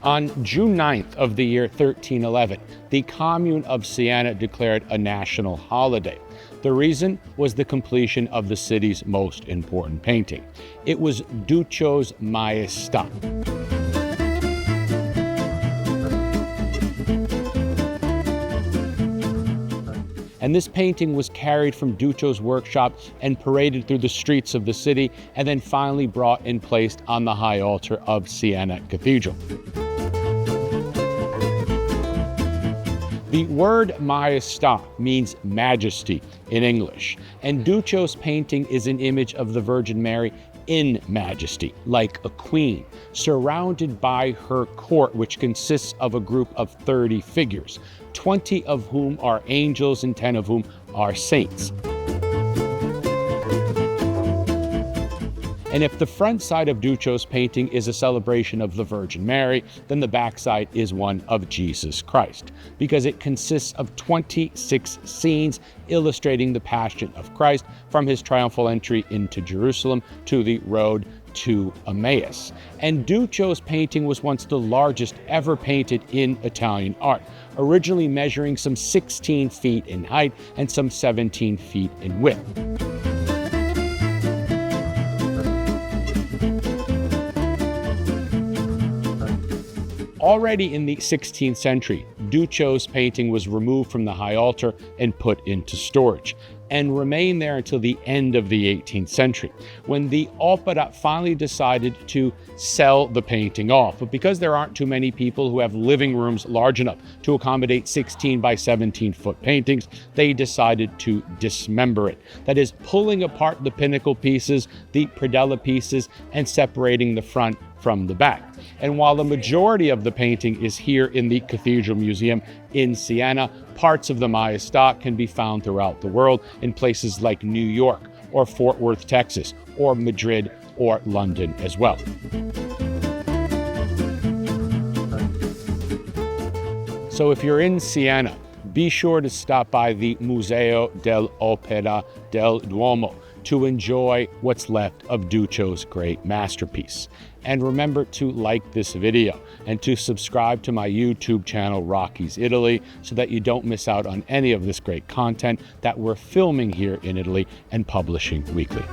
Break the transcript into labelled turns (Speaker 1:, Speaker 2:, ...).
Speaker 1: On June 9th of the year 1311, the commune of Siena declared a national holiday. The reason was the completion of the city's most important painting. It was Duccio's Maestà. And this painting was carried from Duccio's workshop and paraded through the streets of the city, and then finally brought and placed on the high altar of Siena Cathedral. The word maesta means majesty in English, and Duccio's painting is an image of the Virgin Mary in majesty, like a queen, surrounded by her court, which consists of a group of 30 figures, 20 of whom are angels and 10 of whom are saints. And if the front side of Duccio's painting is a celebration of the Virgin Mary, then the back side is one of Jesus Christ, because it consists of 26 scenes illustrating the Passion of Christ from his triumphal entry into Jerusalem to the road to Emmaus. And Duccio's painting was once the largest ever painted in Italian art, originally measuring some 16 feet in height and some 17 feet in width. Already in the 16th century, Duccio's painting was removed from the high altar and put into storage, and remained there until the end of the 18th century, when the Opera finally decided to sell the painting off. But because there aren't too many people who have living rooms large enough to accommodate 16 by 17 foot paintings, they decided to dismember it. That is, pulling apart the pinnacle pieces, the predella pieces, and separating the front from the back. And while the majority of the painting is here in the Cathedral Museum in Siena, parts of the Maestà can be found throughout the world in places like New York or Fort Worth, Texas, or Madrid or London as well. So if you're in Siena, be sure to stop by the Museo dell'Opera del Duomo to enjoy what's left of Duccio's great masterpiece. And remember to like this video and to subscribe to my YouTube channel, Rocky's Italy, so that you don't miss out on any of this great content that we're filming here in Italy and publishing weekly.